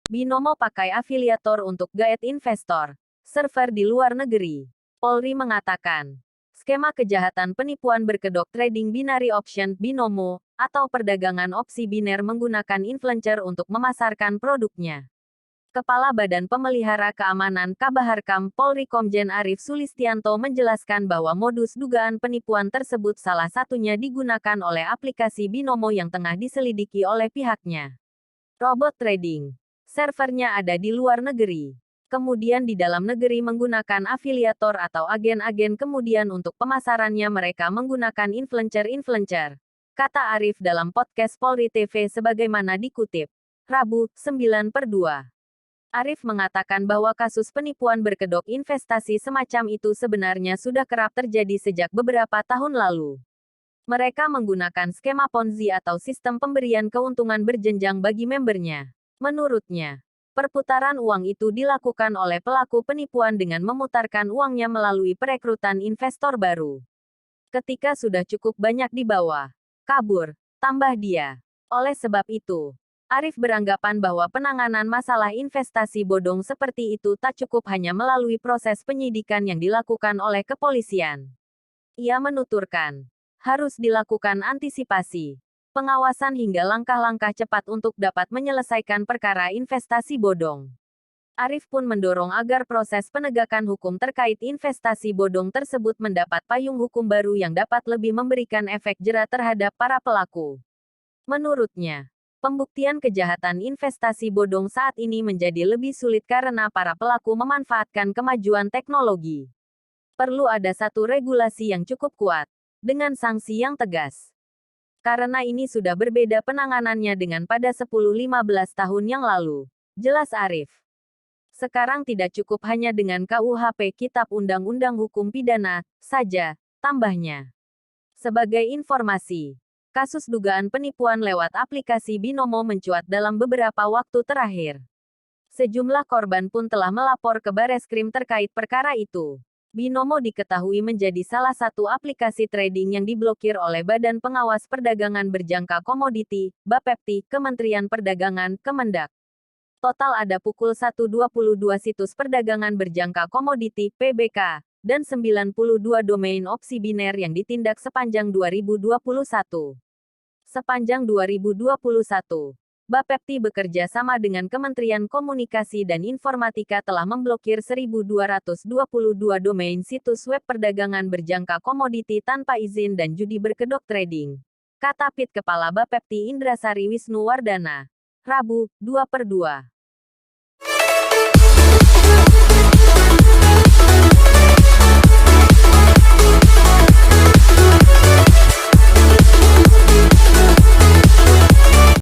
Binomo pakai afiliator untuk gaet investor. Server di luar negeri. Polri mengatakan, skema kejahatan penipuan berkedok trading binary option Binomo atau perdagangan opsi biner menggunakan influencer untuk memasarkan produknya. Kepala Badan Pemelihara Keamanan Kabaharkam Polri Komjen Arief Sulistianto menjelaskan bahwa modus dugaan penipuan tersebut salah satunya digunakan oleh aplikasi Binomo yang tengah diselidiki oleh pihaknya. Robot trading. Servernya ada di luar negeri. Kemudian di dalam negeri menggunakan afiliator atau agen-agen, kemudian untuk pemasarannya mereka menggunakan influencer-influencer. Kata Arief dalam podcast Polri TV sebagaimana dikutip. Rabu, 9/2. Arief mengatakan bahwa kasus penipuan berkedok investasi semacam itu sebenarnya sudah kerap terjadi sejak beberapa tahun lalu. Mereka menggunakan skema Ponzi atau sistem pemberian keuntungan berjenjang bagi membernya. Menurutnya, perputaran uang itu dilakukan oleh pelaku penipuan dengan memutarkan uangnya melalui perekrutan investor baru. Ketika sudah cukup banyak dibawa, kabur, tambah dia. Oleh sebab itu, Arief beranggapan bahwa penanganan masalah investasi bodong seperti itu tak cukup hanya melalui proses penyidikan yang dilakukan oleh kepolisian. Ia menuturkan, harus dilakukan antisipasi, pengawasan hingga langkah-langkah cepat untuk dapat menyelesaikan perkara investasi bodong. Arief pun mendorong agar proses penegakan hukum terkait investasi bodong tersebut mendapat payung hukum baru yang dapat lebih memberikan efek jera terhadap para pelaku. Menurutnya, pembuktian kejahatan investasi bodong saat ini menjadi lebih sulit karena para pelaku memanfaatkan kemajuan teknologi. Perlu ada satu regulasi yang cukup kuat, dengan sanksi yang tegas. Karena ini sudah berbeda penanganannya dengan pada 10-15 tahun yang lalu. Jelas Arief. Sekarang tidak cukup hanya dengan KUHP Kitab Undang-Undang Hukum Pidana saja, tambahnya. Sebagai informasi, kasus dugaan penipuan lewat aplikasi Binomo mencuat dalam beberapa waktu terakhir. Sejumlah korban pun telah melapor ke Bareskrim terkait perkara itu. Binomo diketahui menjadi salah satu aplikasi trading yang diblokir oleh Badan Pengawas Perdagangan Berjangka Komoditi, Bapepti, Kementerian Perdagangan, Kemendak. Total ada pukul 122 situs perdagangan berjangka komoditi, PBK, dan 92 domain opsi biner yang ditindak sepanjang 2021. Sepanjang 2021. Bapepti bekerja sama dengan Kementerian Komunikasi dan Informatika telah memblokir 1.222 domain situs web perdagangan berjangka komoditi tanpa izin dan judi berkedok trading. Kata PIT Kepala Bapepti Indrasari Wisnuwardana. Rabu, 2/2.